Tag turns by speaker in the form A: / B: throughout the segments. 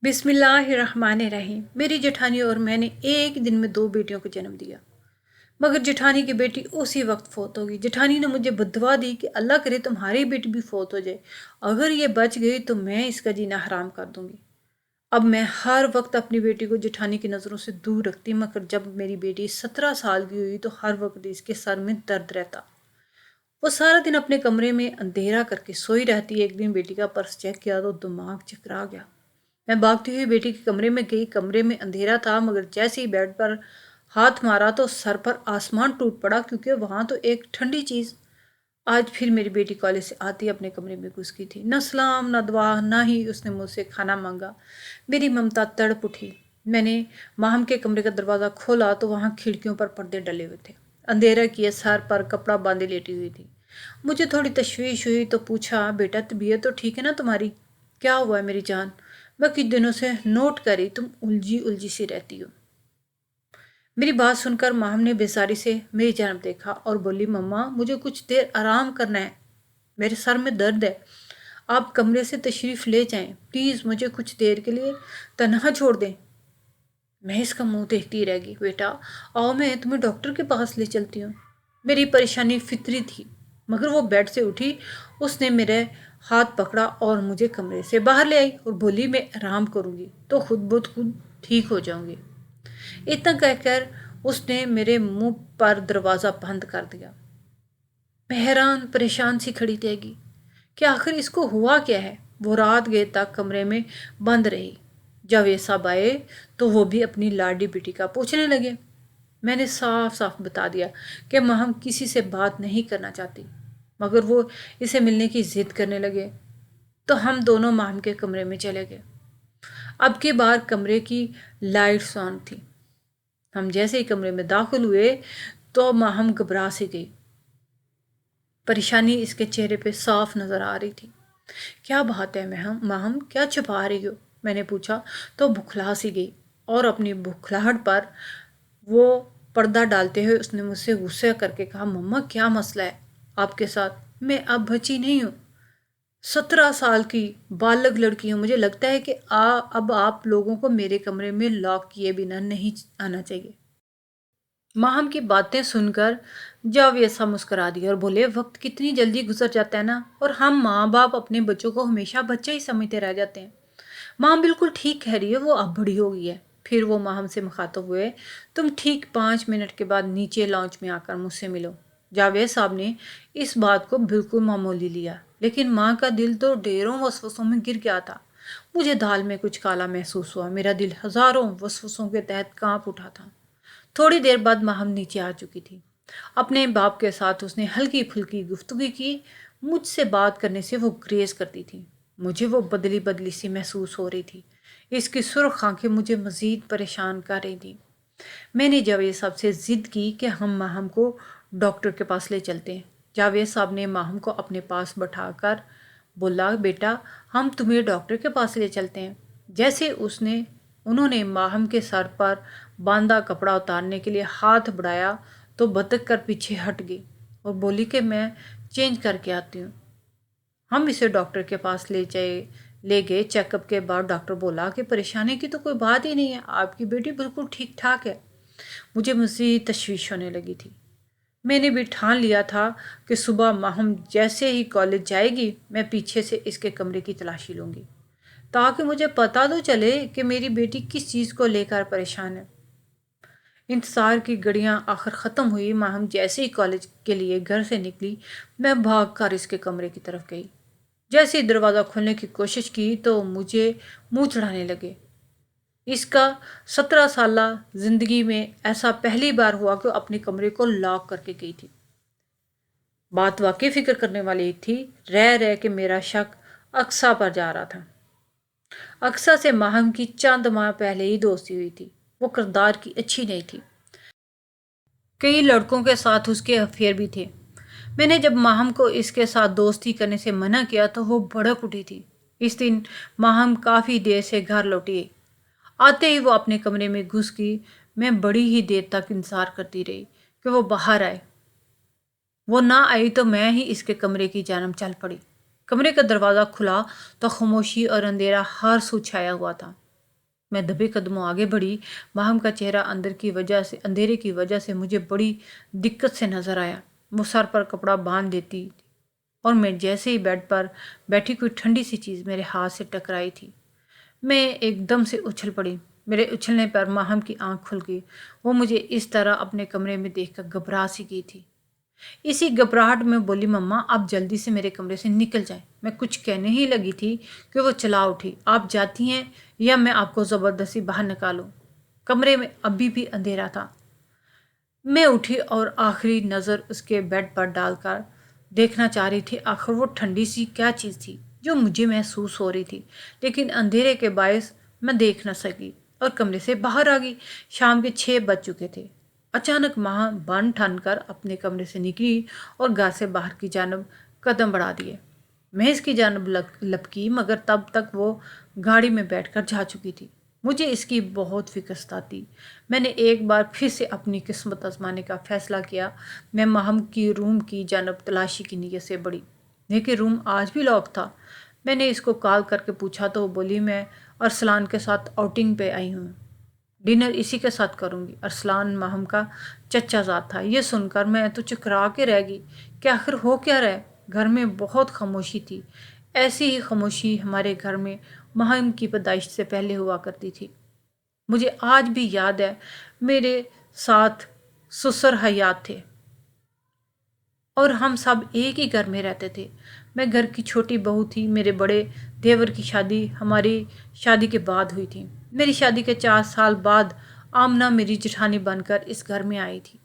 A: बिस्मिल्लाहिर्रहमानिर्रहीम। मेरी जेठानी और मैंने एक दिन में 2 बेटियों को जन्म दिया, मगर जेठानी की बेटी उसी वक्त फौत हो गई। जेठानी ने मुझे बद्दुआ दी कि अल्लाह करे तुम्हारी बेटी भी फौत हो जाए, अगर ये बच गई तो मैं इसका जीना हराम कर दूंगी। अब मैं हर वक्त अपनी बेटी को जेठानी की नज़रों से दूर रखती, मगर जब मेरी बेटी 17 साल की हुई तो हर वक्त इसके सर में दर्द रहता। वो सारा दिन अपने कमरे में अंधेरा करके सोई रहती। एक दिन बेटी का पर्स चेक किया तो दिमाग चकरा गया। मैं भागती हुई बेटी के कमरे में गई। कमरे में अंधेरा था, मगर जैसे ही बेड पर हाथ मारा तो सर पर आसमान टूट पड़ा, क्योंकि वहां तो एक ठंडी चीज़। आज फिर मेरी बेटी कॉलेज से आती अपने कमरे में घुस गई थी। न सलाम न दुआ, न ही उसने मुझसे खाना मांगा। मेरी ममता तड़प उठी। मैंने माहम के कमरे का दरवाज़ा खोला तो वहाँ खिड़कियों पर पर्दे डले हुए थे। अंधेरा किए सर पर कपड़ा बांधे लेटी हुई थी। मुझे थोड़ी तशवीश हुई तो पूछा, बेटा तबीयत तो ठीक है ना तुम्हारी? क्या हुआ है मेरी जान? मैं कुछ दिनों से नोट करी तुम उलझी उलझी सी रहती हो। मेरी बात सुनकर माहम ने बेसारी से मेरी जानब देखा और बोली, मम्मा मुझे कुछ देर आराम करना है, मेरे सर में दर्द है। आप कमरे से तशरीफ़ ले जाएं, प्लीज़ मुझे कुछ देर के लिए तनहा छोड़ दें। मैं इसका मुंह देखती रह गई। बेटा आओ, मैं तुम्हें डॉक्टर के पास ले चलती हूँ। मेरी परेशानी फितरी थी, मगर वो बेड से उठी। उसने मेरे हाथ पकड़ा और मुझे कमरे से बाहर ले आई और बोली, मैं आराम करूँगी तो खुद ब खुद ठीक हो जाऊँगी। इतना कहकर उसने मेरे मुंह पर दरवाज़ा बंद कर दिया। मैं हैरान परेशान सी खड़ी रहेगी कि आखिर इसको हुआ क्या है। वो रात गए तक कमरे में बंद रही। जब ये सब आए तो वो भी अपनी लाडी बेटी का पूछने लगे। मैंने साफ साफ बता दिया कि माहम किसी से बात नहीं करना चाहती, मगर वो इसे मिलने की जिद करने लगे। तो हम दोनों माहम के कमरे में चले गए। अब की बार कमरे की लाइट्स ऑन थी। हम जैसे ही कमरे में दाखिल हुए तो माहम घबरा सी गई। परेशानी इसके चेहरे पे साफ नजर आ रही थी। क्या बात है माहम, क्या छुपा रही हो? मैंने पूछा तो बुखला सी गई और अपनी बुखलाहट पर वो पर्दा डालते हुए उसने मुझसे गुस्से करके कहा, मम्मा क्या मसला है आपके साथ? मैं अब बच्ची नहीं हूँ, 17 साल की बालग लड़की हूँ। मुझे लगता है कि अब आप लोगों को मेरे कमरे में लॉक किए बिना नहीं आना चाहिए। माहम की बातें सुनकर जावेसा मुस्कुरा दिया और बोले, वक्त कितनी जल्दी गुजर जाता है ना, और हम माँ बाप अपने बच्चों को हमेशा बच्चे ही समझते रह जाते हैं। माँ बिल्कुल ठीक कह रही है, वो अब बड़ी हो गई है। फिर वो माहम से मुखातब हुए, तुम ठीक 5 मिनट के बाद नीचे लॉन्च में आकर मुझसे मिलो। जावेद साहब ने इस बात को बिल्कुल मामूली लिया, लेकिन माँ का दिल तो ढेरों वसवसों में गिर गया था। मुझे दाल में कुछ काला महसूस हुआ। मेरा दिल हजारों वसवसों के तहत कांप उठा था। थोड़ी देर बाद माहम नीचे आ चुकी थी। अपने बाप के साथ उसने हल्की फुल्की गुफ्तगू की। मुझसे बात करने से वो ग्रेज करती थी। मुझे वो बदली बदली सी महसूस हो रही थी। इसकी सुर्ख आंखें मुझे मजीद परेशान कर रही थी। मैंने जावेद साहब से ज़िद की कि हम माहम को डॉक्टर के पास ले चलते हैं। जावेद साहब ने माहम को अपने पास बैठाकर बोला, बेटा हम तुम्हें डॉक्टर के पास ले चलते हैं। जैसे उन्होंने माहम के सर पर बांधा कपड़ा उतारने के लिए हाथ बढ़ाया तो बतक कर पीछे हट गई और बोली कि मैं चेंज करके आती हूँ। हम इसे डॉक्टर के पास ले गए। चेकअप के बाद डॉक्टर बोला कि परेशानी की तो कोई बात ही नहीं है, आपकी बेटी बिल्कुल ठीक ठाक है। मुझे मज़ीद तशवीश होने लगी थी। मैंने भी ठान लिया था कि सुबह माहम जैसे ही कॉलेज जाएगी मैं पीछे से इसके कमरे की तलाशी लूँगी, ताकि मुझे पता तो चले कि मेरी बेटी किस चीज़ को लेकर परेशान है। इंतज़ार की घड़ियां आखिर ख़त्म हुई। माहम जैसे ही कॉलेज के लिए घर से निकली, मैं भाग कर इसके कमरे की तरफ गई। जैसे ही दरवाज़ा खोलने की कोशिश की तो मुझे मुंह चढ़ाने लगे। इसका 17 साला ज़िंदगी में ऐसा पहली बार हुआ कि अपने कमरे को लॉक करके गई थी। बात वाकई फिक्र करने वाली थी। रह रह के मेरा शक अक्सा पर जा रहा था। अक्सा से माहम की चंद माह पहले ही दोस्ती हुई थी। वो किरदार की अच्छी नहीं थी। कई लड़कों के साथ उसके अफेयर भी थे। मैंने जब माहम को इसके साथ दोस्ती करने से मना किया तो वो भड़क उठी थी। इस दिन माहम काफ़ी देर से घर लौटी। आते ही वो अपने कमरे में घुस गई। मैं बड़ी ही देर तक इंतज़ार करती रही कि वो बाहर आए। वो ना आई तो मैं ही इसके कमरे की जानब चल पड़ी। कमरे का दरवाज़ा खुला तो खामोशी और अंधेरा हर सू छाया हुआ था। मैं दबे कदमों आगे बढ़ी। माहम का चेहरा अंधेरे की वजह से मुझे बड़ी दिक्कत से नजर आया। वो सर पर कपड़ा बांध देती और मैं जैसे ही बेड पर बैठी कोई ठंडी सी चीज़ मेरे हाथ से टकराई थी, मैं एकदम से उछल पड़ी। मेरे उछलने पर माहम की आंख खुल गई। वो मुझे इस तरह अपने कमरे में देखकर घबरा सी गई थी। इसी घबराहट में बोली, मम्मा आप जल्दी से मेरे कमरे से निकल जाएं। मैं कुछ कहने ही लगी थी कि वो चला उठी। आप जाती हैं या मैं आपको ज़बरदस्ती बाहर निकालूं? कमरे में अभी भी अंधेरा था। मैं उठी और आखिरी नज़र उसके बेड पर डालकर देखना चाह रही थी आखिर वो ठंडी सी क्या चीज़ थी जो मुझे महसूस हो रही थी, लेकिन अंधेरे के बायस मैं देख न सकी और कमरे से बाहर आ गई। शाम के 6 बज चुके थे। अचानक माँ बन ठन कर अपने कमरे से निकली और घर से बाहर की जानब कदम बढ़ा दिए। मैं इसकी जानब लपकी, मगर तब तक वो गाड़ी में बैठकर जा चुकी थी। मुझे इसकी बहुत फिक्रता थी। मैंने एक बार फिर से अपनी किस्मत आजमाने का फैसला किया। मैं महम की रूम की जानब तलाशी की नीयत से बढ़ी, लेकिन रूम आज भी लॉक था। मैंने इसको कॉल करके पूछा तो वो बोली, मैं अरसलान के साथ आउटिंग पे आई हूँ, डिनर इसी के साथ करूँगी। अरसलान महम का चचाजाद था। ये सुनकर मैं तो चकरा के रह गई कि आखिर हो क्या रहा है। घर में बहुत खामोशी थी। ऐसी ही खामोशी हमारे घर में महम की पैदाइश से पहले हुआ करती थी। मुझे आज भी याद है, मेरे साथ ससुर हयात थे और हम सब एक ही घर में रहते थे। मैं घर की छोटी बहू थी। मेरे बड़े देवर की शादी हमारी शादी के बाद हुई थी। मेरी शादी के 4 साल बाद आमना मेरी जेठानी बनकर इस घर में आई थी।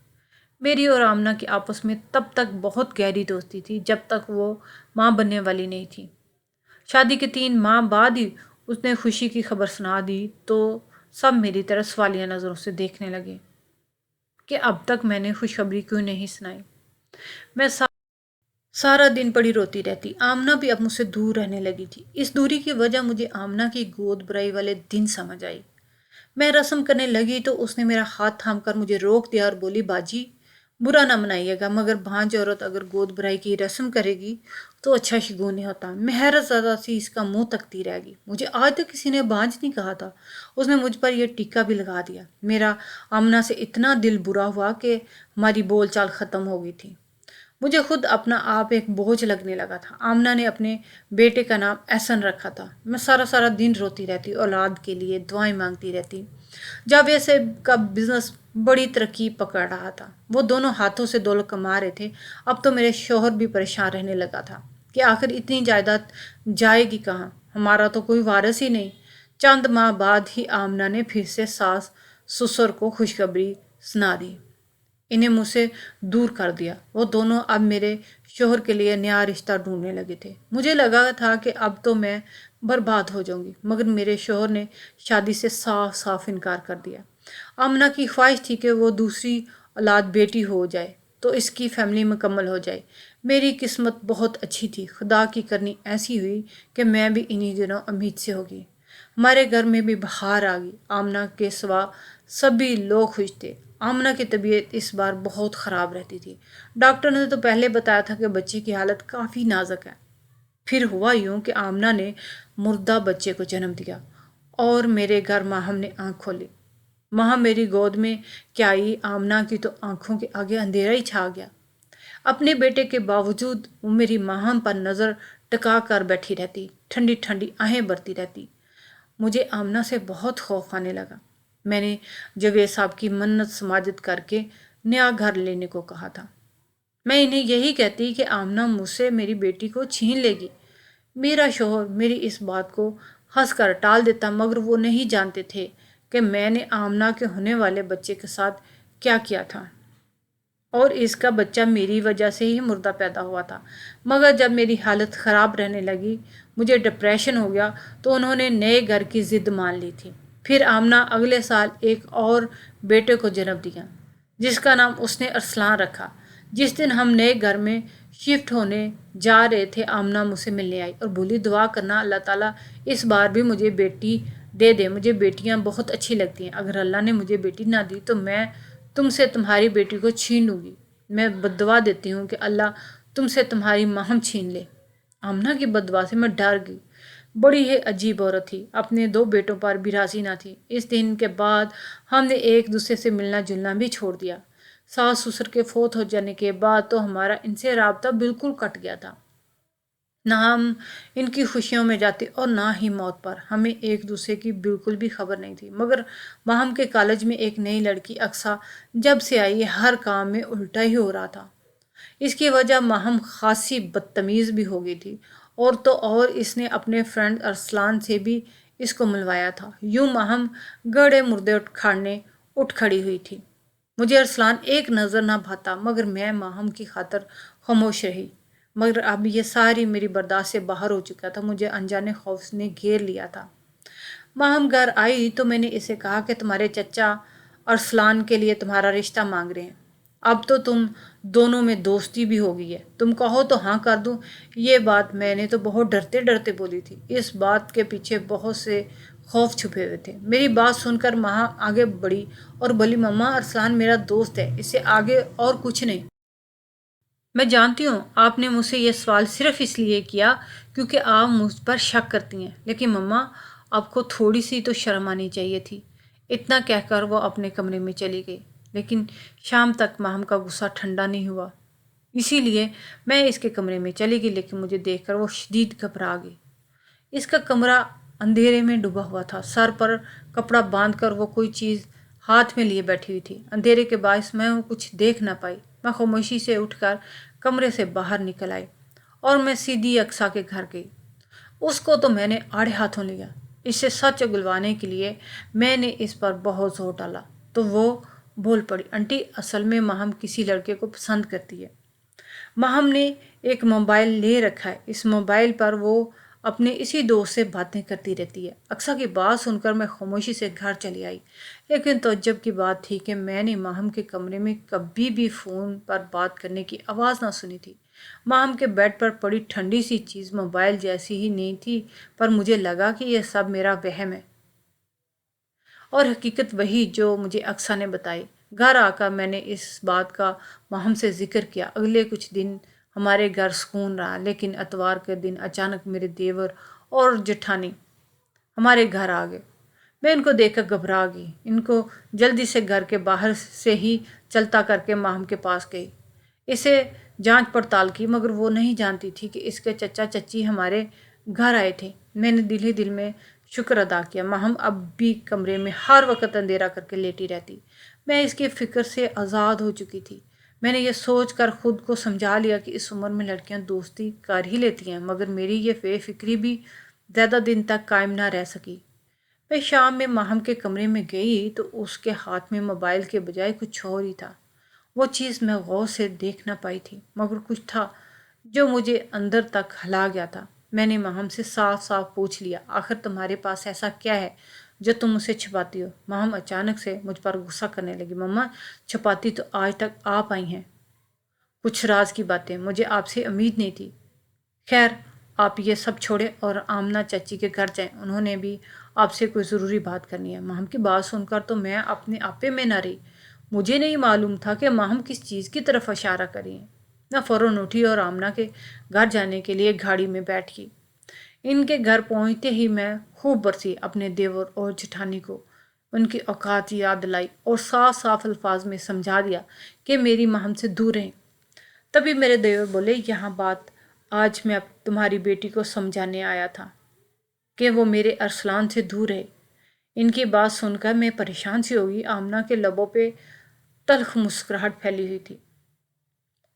A: मेरी और आमना की आपस में तब तक बहुत गहरी दोस्ती थी जब तक वो माँ बनने वाली नहीं थी। शादी के 3 माह बाद ही उसने खुशी की खबर सुना दी तो सब मेरी तरफ सवालिया नज़रों से देखने लगे कि अब तक मैंने खुशखबरी क्यों नहीं सुनाई। मैं सारा दिन पड़ी रोती रहती। आमना भी अब मुझसे दूर रहने लगी थी। इस दूरी की वजह मुझे आमना की गोद भराई वाले दिन समझ आई। मैं रस्म करने लगी तो उसने मेरा हाथ थाम कर मुझे रोक दिया और बोली, बाजी बुरा ना मनाइएगा, मगर भांज औरत अगर गोद भराई की रस्म करेगी तो अच्छा शगुन नहीं होता। मैं हैरत ज़्यादा सी इसका मुंह तकती रह गई। मुझे आज तक किसी ने भांज नहीं कहा था। उसने मुझ पर यह टीका भी लगा दिया। मेरा आमना से इतना दिल बुरा हुआ कि हमारी बोलचाल ख़त्म हो गई थी। मुझे खुद अपना आप एक बोझ लगने लगा था। आमना ने अपने बेटे का नाम एहसन रखा था। मैं सारा सारा दिन रोती रहती, औलाद के लिए दुआएं मांगती रहती। जावेद साहब का बिजनेस बड़ी तरक्की पकड़ रहा था। वो दोनों हाथों से दौलत कमा रहे थे। अब तो मेरे शौहर भी परेशान रहने लगा था कि आखिर इतनी जायदाद जाएगी कहाँ, हमारा तो कोई वारिस ही नहीं। चंद माह बाद ही आमना ने फिर से सास ससुर को खुशखबरी सुना दी। इन्हें मुझसे दूर कर दिया। वो दोनों अब मेरे शोहर के लिए नया रिश्ता ढूंढने लगे थे। मुझे लगा था कि अब तो मैं बर्बाद हो जाऊंगी, मगर मेरे शोहर ने शादी से साफ साफ इनकार कर दिया। आमना की ख्वाहिश थी कि वो दूसरी औलाद बेटी हो जाए तो इसकी फैमिली मुकम्मल हो जाए। मेरी किस्मत बहुत अच्छी थी। खुदा की करनी ऐसी हुई कि मैं भी इन्हीं दिनों उम्मीद से होगी। हमारे घर में भी बहार आ गई। आमना के सिवा सभी लोग खुश थे। आमना की तबीयत इस बार बहुत ख़राब रहती थी। डॉक्टर ने तो पहले बताया था कि बच्चे की हालत काफ़ी नाजुक है। फिर हुआ यूं कि आमना ने मुर्दा बच्चे को जन्म दिया और मेरे घर माहम ने आंख खोली। माँ मेरी गोद में क्या आई, आमना की तो आंखों के आगे अंधेरा ही छा गया। अपने बेटे के बावजूद वो मेरी माहम पर नज़र टिका कर बैठी रहती, ठंडी ठंडी आहें भरती रहती। मुझे आमना से बहुत खौफ आने लगा। मैंने जावेद साहब की मन्नत समाजत करके नया घर लेने को कहा था। मैं इन्हें यही कहती कि आमना मुझसे मेरी बेटी को छीन लेगी। मेरा शौहर मेरी इस बात को हंस कर टाल देता, मगर वो नहीं जानते थे कि मैंने आमना के होने वाले बच्चे के साथ क्या किया था और इसका बच्चा मेरी वजह से ही मुर्दा पैदा हुआ था। मगर जब मेरी हालत ख़राब रहने लगी, मुझे डिप्रेशन हो गया, तो उन्होंने नए घर की ज़िद मान ली थी। फिर आमना अगले साल एक और बेटे को जन्म दिया जिसका नाम उसने अरसलान रखा। जिस दिन हम नए घर में शिफ्ट होने जा रहे थे, आमना मुझसे मिलने आई और बोली, दुआ करना अल्लाह ताला इस बार भी मुझे बेटी दे दे। मुझे बेटियां बहुत अच्छी लगती हैं। अगर अल्लाह ने मुझे बेटी ना दी तो मैं तुमसे तुम्हारी बेटी को छीन लूँगी। मैं बद्दुआ देती हूँ कि अल्लाह तुमसे तुम्हारी महम छीन ले। आमना की बद्दुआ से मैं डर गई। बड़ी ही अजीब औरत थी, अपने 2 बेटों पर भी राजी ना थी। इस दिन के बाद हमने एक दूसरे से मिलना जुलना भी छोड़ दिया। सास ससुर के फोत हो जाने के बाद तो हमारा इनसे राब्ता बिल्कुल कट गया था। ना हम इनकी खुशियों में जाते और ना ही मौत पर। हमें एक दूसरे की बिल्कुल भी खबर नहीं थी। मगर माहम के कॉलेज में एक नई लड़की अक्सा जब से आई, हर काम में उल्टा ही हो रहा था। इसकी वजह माहम खासी बदतमीज़ भी हो गई थी, और तो और इसने अपने फ्रेंड अरसलान से भी इसको मिलवाया था। यूं माहम गड़े मुर्दे उखाड़ने उठ खड़ी हुई थी। मुझे अरसलान एक नज़र ना भाता, मगर मैं माहम की खातर खामोश रही। मगर अब ये सारी मेरी बर्दाश्त से बाहर हो चुका था। मुझे अनजाने खौफ ने घेर लिया था। माहम घर आई तो मैंने इसे कहा कि तुम्हारे चचा अरसलान के लिए तुम्हारा रिश्ता मांग रहे हैं। अब तो तुम दोनों में दोस्ती भी हो गई है, तुम कहो तो हाँ कर दूं। ये बात मैंने तो बहुत डरते डरते बोली थी। इस बात के पीछे बहुत से खौफ छुपे हुए थे। मेरी बात सुनकर माँ आगे बढ़ी और बोली, मम्मा अरसलान मेरा दोस्त है, इससे आगे और कुछ नहीं। मैं जानती हूँ आपने मुझसे ये सवाल सिर्फ इसलिए किया क्योंकि आप मुझ पर शक करती हैं, लेकिन मम्मा आपको थोड़ी सी तो शर्म आनी चाहिए थी। इतना कहकर वो अपने कमरे में चली गई। लेकिन शाम तक माहम का गुस्सा ठंडा नहीं हुआ। इसीलिए मैं इसके कमरे में चली गई, लेकिन मुझे देखकर वो शदीद घबरा गई। इसका कमरा अंधेरे में डूबा हुआ था। सर पर कपड़ा बांधकर वो कोई चीज़ हाथ में लिए बैठी हुई थी। अंधेरे के बायस मैं वो कुछ देख ना पाई। मैं खामोशी से उठकर कमरे से बाहर निकल आई और मैं सीधी अक्सा के घर गई। उसको तो मैंने आड़े हाथों लिया। इससे सच उगलवाने के लिए मैंने इस पर बहुत जोर डाला तो वो बोल पड़ी, आंटी असल में माहम किसी लड़के को पसंद करती है। माहम ने एक मोबाइल ले रखा है, इस मोबाइल पर वो अपने इसी दोस्त से बातें करती रहती है। अक्सा की बात सुनकर मैं खामोशी से घर चली आई। लेकिन तअज्जुब की बात थी कि मैंने माहम के कमरे में कभी भी फ़ोन पर बात करने की आवाज़ ना सुनी थी। माहम के बेड पर पड़ी ठंडी सी चीज़ मोबाइल जैसी ही नहीं थी, पर मुझे लगा कि यह सब मेरा वहम है और हकीकत वही जो मुझे अक्सा ने बताई। घर आकर मैंने इस बात का माहम से ज़िक्र किया। अगले कुछ दिन हमारे घर सुकून रहा, लेकिन इतवार के दिन अचानक मेरे देवर और जेठानी हमारे घर आ गए। मैं इनको देखकर घबरा गई। इनको जल्दी से घर के बाहर से ही चलता करके माहम के पास गई। इसे जांच पड़ताल की, मगर वो नहीं जानती थी कि इसके चचा चच्ची हमारे घर आए थे। मैंने दिल ही दिल में शुक्र अदा किया। माहम अब भी कमरे में हर वक्त अंधेरा करके लेटी रहती। मैं इसकी फ़िक्र से आज़ाद हो चुकी थी। मैंने ये सोच कर ख़ुद को समझा लिया कि इस उम्र में लड़कियां दोस्ती कर ही लेती हैं, मगर मेरी ये बेफिक्री भी ज़्यादा दिन तक कायम ना रह सकी। मैं शाम में माहम के कमरे में गई तो उसके हाथ में मोबाइल के बजाय कुछ और ही था। वो चीज़ मैं गौर से देख ना पाई थी, मगर कुछ था जो मुझे अंदर तक हिला गया था। मैंने माहम से साफ साफ पूछ लिया, आखिर तुम्हारे पास ऐसा क्या है जो तुम मुझसे छुपाती हो। माहम अचानक से मुझ पर गुस्सा करने लगी। मम्मा छुपाती तो आज तक आप आई हैं कुछ राज की बातें, मुझे आपसे उम्मीद नहीं थी। खैर आप ये सब छोड़ें और आमना चाची के घर जाएं, उन्होंने भी आपसे कोई ज़रूरी बात करनी है। माहम की बात सुनकर तो मैं अपने आपे में ना रही। मुझे नहीं मालूम था कि माहम किस चीज़ की तरफ इशारा करी है। मैं फ़ौरन उठी और आमना के घर जाने के लिए गाड़ी में बैठ गई। इनके घर पहुंचते ही मैं खूब बरसी अपने देवर और जेठानी को। उनकी औकात याद दिलाई और साफ साफ अल्फाज में समझा दिया कि मेरी माहम से दूर रहें। तभी मेरे देवर बोले, यहाँ बात आज मैं अब तुम्हारी बेटी को समझाने आया था कि वो मेरे अरसलान से दूर है। इनकी बात सुनकर मैं परेशान सी हो गई। आमना के लबों पे तल्ख मुस्कुराहट फैली हुई थी।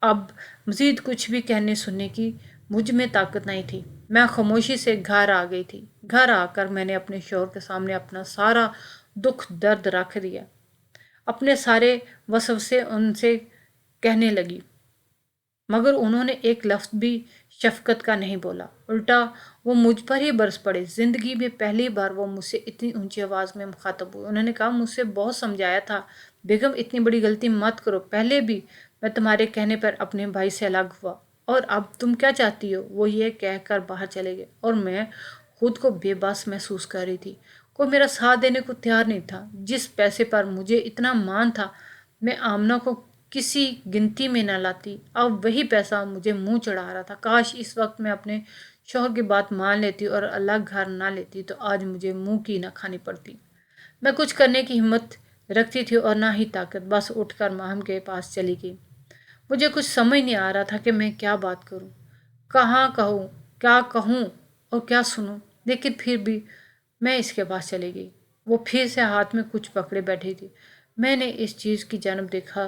A: अब मज़ीद कुछ भी कहने सुनने की मुझ में ताकत नहीं थी। मैं खामोशी से घर आ गई थी। घर आकर मैंने अपने शौहर के सामने अपना सारा दुख दर्द रख दिया। अपने सारे वसवसे उनसे कहने लगी, मगर उन्होंने एक लफ्ज़ भी शफ़क़त का नहीं बोला। उल्टा वो मुझ पर ही बरस पड़े। ज़िंदगी में पहली बार वो मुझसे इतनी ऊंची आवाज़ में मुखातब हुए। उन्होंने कहा, मुझसे बहुत समझाया था बेगम, इतनी बड़ी गलती मत करो। पहले भी मैं तुम्हारे कहने पर अपने भाई से अलग हुआ, और अब तुम क्या चाहती हो। वो ये कहकर बाहर चले गए और मैं खुद को बेबस महसूस कर रही थी। कोई मेरा साथ देने को तैयार नहीं था। जिस पैसे पर मुझे इतना मान था, मैं आमना को किसी गिनती में न लाती। अब वही पैसा मुझे मुंह चढ़ा रहा था। काश इस वक्त मैं अपने شوہر کی بات مان لیتی اور الگ گھر نہ لیتی تو آج مجھے منہ کی نہ کھانی پڑتی۔ میں کچھ کرنے کی ہمت رکھتی تھی اور نہ ہی طاقت، بس اٹھ کر ماہم کے پاس چلی گئی۔ مجھے کچھ سمجھ نہیں آ رہا تھا کہ میں کیا بات کروں، کہاں کہوں، کیا کہوں اور کیا سنوں، لیکن پھر بھی میں اس کے پاس چلی گئی۔ وہ پھر سے ہاتھ میں کچھ پکڑے بیٹھی تھی۔ میں نے اس چیز کی جانب دیکھا،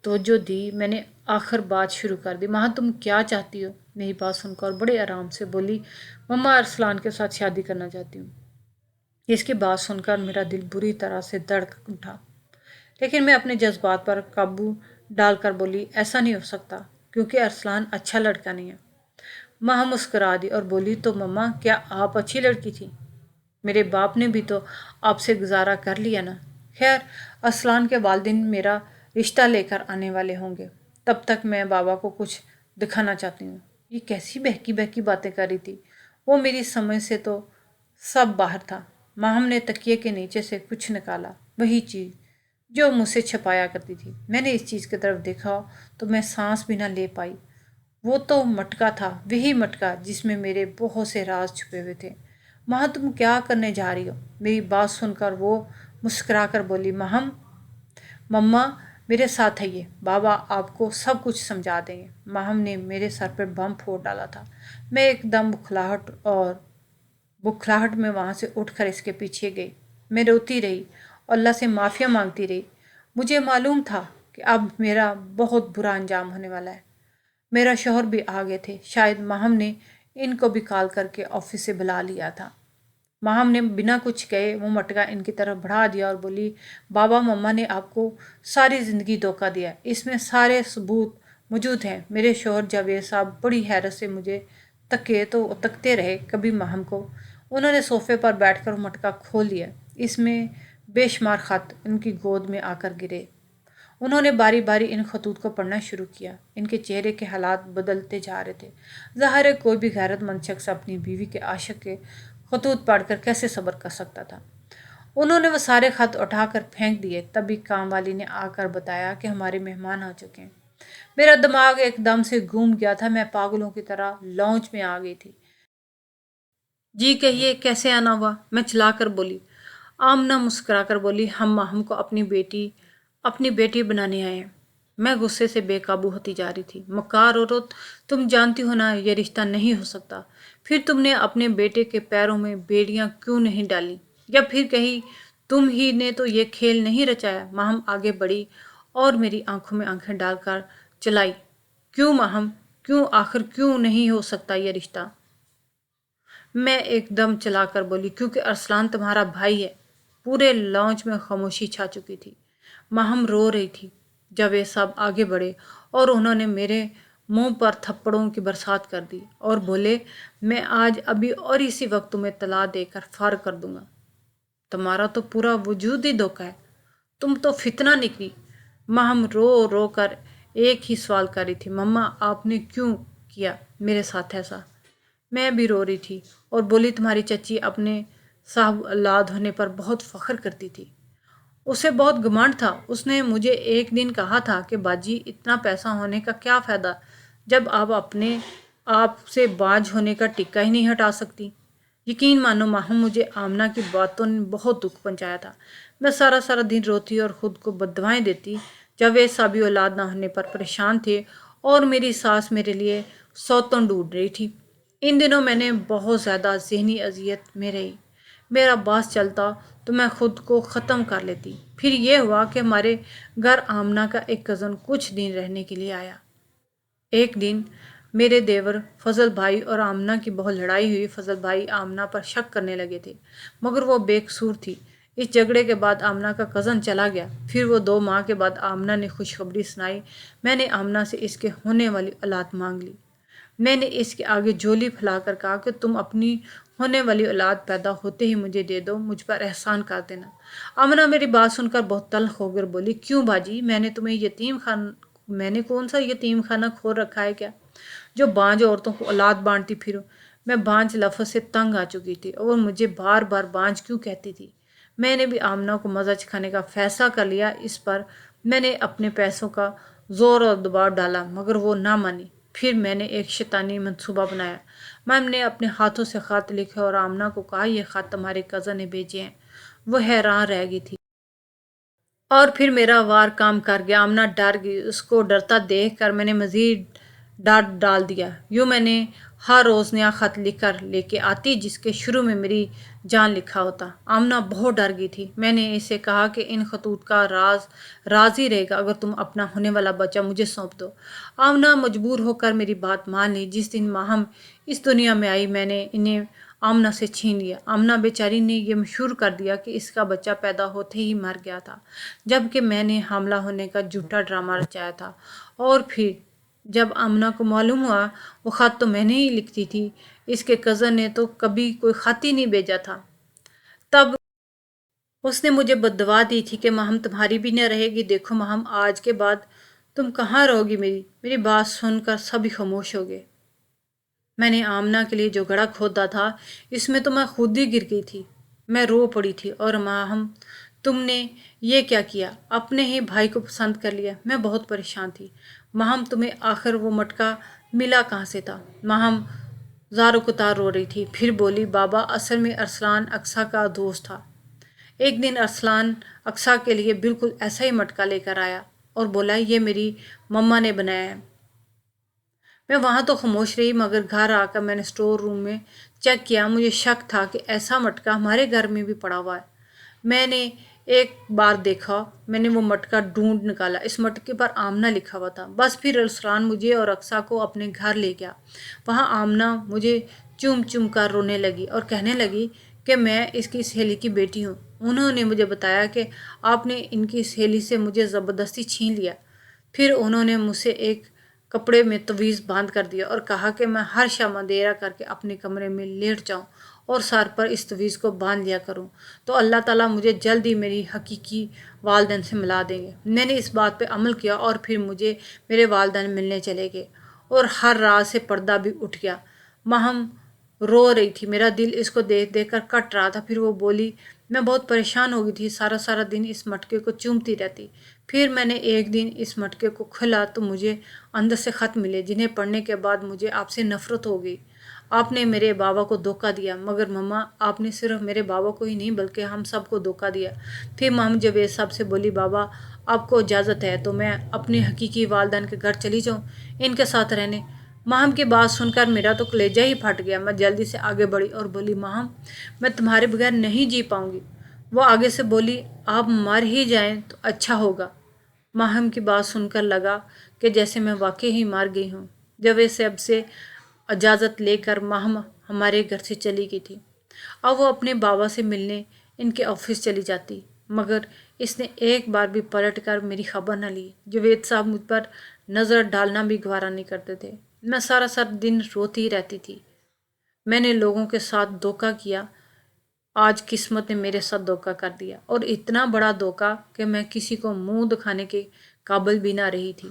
A: توجہ دی، میں نے آخر بات شروع کر دی۔ ماں تم کیا چاہتی ہو؟ میری بات سن کر بڑے آرام سے بولی، مما ارسلان کے ساتھ شادی کرنا چاہتی ہوں۔ اس کی بات سن کر میرا دل بری طرح سے دھڑک اٹھا، لیکن میں اپنے جذبات پر قابو ڈال کر بولی، ایسا نہیں ہو سکتا کیونکہ ارسلان اچھا لڑکا نہیں ہے۔ ماں مسکرا دی اور بولی، تو مما کیا آپ اچھی لڑکی تھی؟ میرے باپ نے بھی تو آپ سے گزارا کر لیا نا۔ خیر، ارسلان کے والدین میرا رشتہ لے کر آنے والے ہوں گے، تب تک میں بابا کو کچھ دکھانا چاہتی ہوں۔ یہ کیسی بہکی بہکی باتیں کر رہی تھی، وہ میری سمجھ سے تو سب باہر تھا۔ ماہم نے تکیے کے نیچے سے کچھ نکالا، وہی چیز جو مجھ سے چھپایا کرتی تھی۔ میں نے اس چیز کی طرف دیکھا تو میں سانس بھی نہ لے پائی۔ وہ تو مٹکا تھا، وہی مٹکا جس میں میرے بہت سے راز چھپے ہوئے تھے۔ ماں تم کیا کرنے جا رہی ہو؟ میری بات سن کر وہ مسکرا کر بولی، مما میرے ساتھ آئیے، بابا آپ کو سب کچھ سمجھا دیں گے۔ ماہم نے میرے سر پر بم پھوڑ ڈالا تھا۔ میں ایک دم بکھلاہٹ میں وہاں سے اٹھ کر اس کے پیچھے گئی۔ میں روتی رہی اور اللہ سے معافیا مانگتی رہی۔ مجھے معلوم تھا کہ اب میرا بہت برا انجام ہونے والا ہے۔ میرا شوہر بھی آ گئے تھے، شاید ماہم نے ان کو بھی کال کر کے آفس سے بلا لیا تھا۔ ماہم نے بنا کچھ کہے وہ مٹکا ان کی طرف بڑھا دیا اور بولی، بابا مما نے آپ کو ساری زندگی دھوکہ دیا، اس میں سارے ثبوت موجود ہیں۔ میرے شوہر جاوید صاحب بڑی حیرت سے مجھے تکتے رہے، کبھی ماہم کو۔ انہوں نے صوفے پر بیٹھ کر مٹکا کھول لیا، اس میں بے شمار خط ان کی گود میں آ کر گرے۔ انہوں نے باری باری ان خطوط کو پڑھنا شروع کیا۔ ان کے چہرے کے حالات بدلتے جا رہے تھے۔ ظاہر ہے کوئی بھی غیرت مند شخص اپنی بیوی کے عاشق کے خطوط پڑھ کر کیسے صبر کر سکتا تھا۔ انہوں نے وہ سارے خط اٹھا کر پھینک دیے۔ تبھی کام والی نے آ کر بتایا کہ ہمارے مہمان آ چکے ہیں۔ میرا دماغ ایک دم سے گھوم گیا تھا، میں پاگلوں کی طرح لاؤنج میں آ گئی تھی۔ جی کہیے کیسے آنا ہوا؟ میں چلا کر بولی۔ آمنہ مسکرا کر بولی، ہم ماہم کو اپنی بیٹی بنانے آئے ہیں۔ میں غصے سے بے قابو ہوتی جا رہی تھی۔ مکار عورت، تم جانتی ہو نا یہ رشتہ نہیں ہو سکتا۔ پھر تم نے اپنے بیٹے کے پیروں میں بیڑیاں کیوں نہیں ڈالی؟ یا پھر کہیں تم ہی نے تو یہ کھیل نہیں رچایا؟ ماہم آگے بڑھی اور میری آنکھوں میں آنکھیں ڈال کر چلائی۔ کیوں ماہم، کیوں؟ آخر کیوں نہیں ہو سکتا یہ رشتہ؟ میں ایک دم چلا کر بولی، کیونکہ ارسلان تمہارا بھائی ہے۔ پورے لاؤنج میں خاموشی چھا چکی تھی۔ ماہم رو رہی تھی۔ جاوید صاحب آگے بڑھے اور انہوں نے میرے منہ پر تھپڑوں کی برسات کر دی اور بولے، میں آج ابھی اور اسی وقت تمہیں طلاق دے کر فارغ کر دوں گا۔ تمہارا تو پورا وجود ہی دھوکہ ہے، تم تو فتنہ نکلی۔ ماہم رو رو کر ایک ہی سوال کر رہی تھی، مما آپ نے کیوں کیا میرے ساتھ ایسا؟ میں بھی رو رہی تھی اور بولی، تمہاری چچی اپنے صاحب اولاد ہونے پر بہت فخر کرتی تھی، اسے بہت گھمنڈ تھا۔ اس نے مجھے ایک دن کہا تھا کہ باجی اتنا پیسہ ہونے کا کیا فائدہ جب آپ اپنے آپ سے باج ہونے کا ٹکا ہی نہیں ہٹا سکتی۔ یقین مانو ماہم، مجھے آمنہ کی باتوں نے بہت دکھ پہنچایا تھا۔ میں سارا دن روتی اور خود کو بددعائیں دیتی۔ جاوید صاحب اولاد نہ ہونے پر پریشان تھے اور میری ساس میرے لیے سوتن ڈھونڈ رہی تھی۔ ان دنوں میں نے بہت زیادہ ذہنی اذیت میں رہی۔ میرا باس چلتا تو میں خود کو ختم کر لیتی۔ پھر یہ ہوا کہ ہمارے گھر آمنہ کا ایک کزن کچھ دن رہنے کے لیے آیا۔ ایک دن میرے دیور فضل بھائی اور آمنہ کی بہت لڑائی ہوئی۔ فضل بھائی آمنہ پر شک کرنے لگے تھے، مگر وہ بے قصور تھی۔ اس جھگڑے کے بعد آمنہ کا کزن چلا گیا۔ پھر وہ 2 ماہ کے بعد آمنہ نے خوشخبری سنائی۔ میں نے آمنہ سے اس کے ہونے والی اولاد مانگ لی۔ میں نے اس کے آگے جھولی پھیلا کر کہا کہ تم اپنی ہونے والی اولاد پیدا ہوتے ہی مجھے دے دو، مجھ پر احسان کر دینا۔ آمنہ میری بات سن کر بہت تلخ ہو کر بولی، کیوں باجی، میں نے کون سا یتیم خانہ کھول رکھا ہے کیا، جو بانجھ عورتوں کو اولاد بانٹتی پھروں؟ میں بانجھ لفظ سے تنگ آ چکی تھی اور مجھے بار بار بانجھ کیوں کہتی تھی۔ میں نے بھی آمنہ کو مزہ چکھانے کا فیصلہ کر لیا۔ اس پر میں نے اپنے پیسوں کا زور اور دباؤ ڈالا، مگر وہ نہ مانی۔ پھر میں نے ایک شیطانی منصوبہ بنایا۔ میم نے اپنے ہاتھوں سے خط لکھے اور آمنہ کو کہا یہ خط تمہارے کزن نے بھیجے ہیں۔ وہ حیران رہ گئی تھی اور پھر میرا وار کام کر گیا۔ آمنہ ڈر گئی۔ اس کو ڈرتا دیکھ کر میں نے مزید ڈر ڈال دیا۔ یوں میں نے ہر روز نیا خط لکھ کر لے کے آتی جس کے شروع میں میری جان لکھا ہوتا۔ آمنہ بہت ڈر گئی تھی۔ میں نے اسے کہا کہ ان خطوط کا راز ہی رہے گا اگر تم اپنا ہونے والا بچہ مجھے سونپ دو۔ آمنہ مجبور ہو کر میری بات مان لی۔ جس دن ماہم اس دنیا میں آئی میں نے انہیں آمنہ سے چھین لیا۔ آمنہ بیچاری نے یہ مشہور کر دیا کہ اس کا بچہ پیدا ہوتے ہی مر گیا تھا، جبکہ میں نے حاملہ ہونے کا جھوٹا ڈرامہ رچایا تھا۔ اور پھر جب آمنہ کو معلوم ہوا وہ خط تو میں نے ہی لکھتی تھی، اس کے کزن نے تو کبھی کوئی خط ہی نہیں بھیجا تھا، تب اس نے مجھے بددعا دی تھی کہ ماہم تمہاری بھی نہ رہے گی۔ دیکھو ماہم، آج کے بعد تم کہاں رہو گی؟ میری بات سن کر سبھی خاموش ہو گئے۔ میں نے آمنہ کے لیے جو گڑھا کھودا تھا اس میں تو میں خود ہی گر گئی تھی۔ میں رو پڑی تھی۔ اور ماہم، تم نے یہ کیا کیا؟ اپنے ہی بھائی کو پسند کر لیا۔ میں بہت پریشان تھی۔ ماہم، تمہیں آخر وہ مٹکا ملا کہاں سے تھا؟ ماہم زاروں کتار رو رہی تھی، پھر بولی، بابا، اصل میں ارسلان اقصیٰ کا دوست تھا۔ ایک دن ارسلان اقصیٰ کے لیے بالکل ایسا ہی مٹکا لے کر آیا اور بولا یہ میری مما نے بنایا ہے۔ میں وہاں تو خاموش رہی، مگر گھر آ کر میں نے اسٹور روم میں چیک کیا۔ مجھے شک تھا کہ ایسا مٹکا ہمارے گھر میں بھی پڑا ہوا ہے۔ میں نے ایک بار دیکھا، میں نے وہ مٹکا ڈھونڈ نکالا۔ اس مٹکے پر آمنہ لکھا ہوا تھا۔ بس پھر ارسلان مجھے اور اقصیٰ کو اپنے گھر لے گیا۔ وہاں آمنہ مجھے چوم چوم کر رونے لگی اور کہنے لگی کہ میں اس کی سہیلی کی بیٹی ہوں۔ انہوں نے مجھے بتایا کہ آپ نے ان کی سہیلی سے مجھے زبردستی چھین لیا۔ پھر انہوں نے مجھ سے ایک کپڑے میں تعویذ باندھ کر دیا اور کہا کہ میں ہر شب اندھیرا کر کے اپنے کمرے میں لیٹ جاؤں اور سر پر اس تعویذ کو باندھ لیا کروں تو اللہ تعالیٰ مجھے جلد ہی میری حقیقی والدین سے ملا دیں گے۔ میں نے اس بات پہ عمل کیا اور پھر مجھے میرے والدین ملنے چلے گئے اور ہر رات سے پردہ بھی اٹھ گیا۔ ماہم رو رہی تھی، میرا دل اس کو دیکھ دیکھ کر کٹ رہا تھا۔ پھر وہ بولی، میں بہت پریشان ہو گئی تھی، سارا دن اس مٹکے کو چومتی رہتی۔ پھر میں نے ایک دن اس مٹکے کو کھولا تو مجھے اندر سے خط ملے جنہیں پڑھنے کے بعد مجھے آپ سے نفرت ہو گئی۔ آپ نے میرے بابا کو دھوکہ دیا۔ مگر مما، آپ نے صرف میرے بابا کو ہی نہیں بلکہ ہم سب کو دھوکہ دیا۔ پھر ماہم جاوید صاحب سے بولی، بابا، آپ کو اجازت ہے تو میں اپنے حقیقی والدین کے گھر چلی جاؤں ان کے ساتھ رہنے؟ ماہم کی بات سن کر میرا تو کلیجہ ہی پھٹ گیا۔ میں جلدی سے آگے بڑھی اور بولی، ماہم، میں تمہارے بغیر نہیں جی پاؤں گی۔ وہ آگے سے بولی، آپ مر ہی جائیں تو اچھا ہوگا۔ ماہم کی بات سن کر لگا کہ جیسے میں واقعی ہی مر گئی ہوں۔ جاوید صاحب سے اجازت لے کر ماہم ہمارے گھر سے چلی گئی تھی۔ اب وہ اپنے بابا سے ملنے ان کے آفس چلی جاتی، مگر اس نے ایک بار بھی پلٹ کر میری خبر نہ لی۔ جاوید صاحب مجھ پر نظر ڈالنا بھی گوارا نہیں کرتے تھے۔ میں سارا دن روتی رہتی تھی۔ میں نے لوگوں کے ساتھ دھوکہ کیا، آج قسمت نے میرے ساتھ دھوکہ کر دیا، اور اتنا بڑا دھوکہ کہ میں کسی کو منہ دکھانے کے قابل بھی نہ رہی تھی۔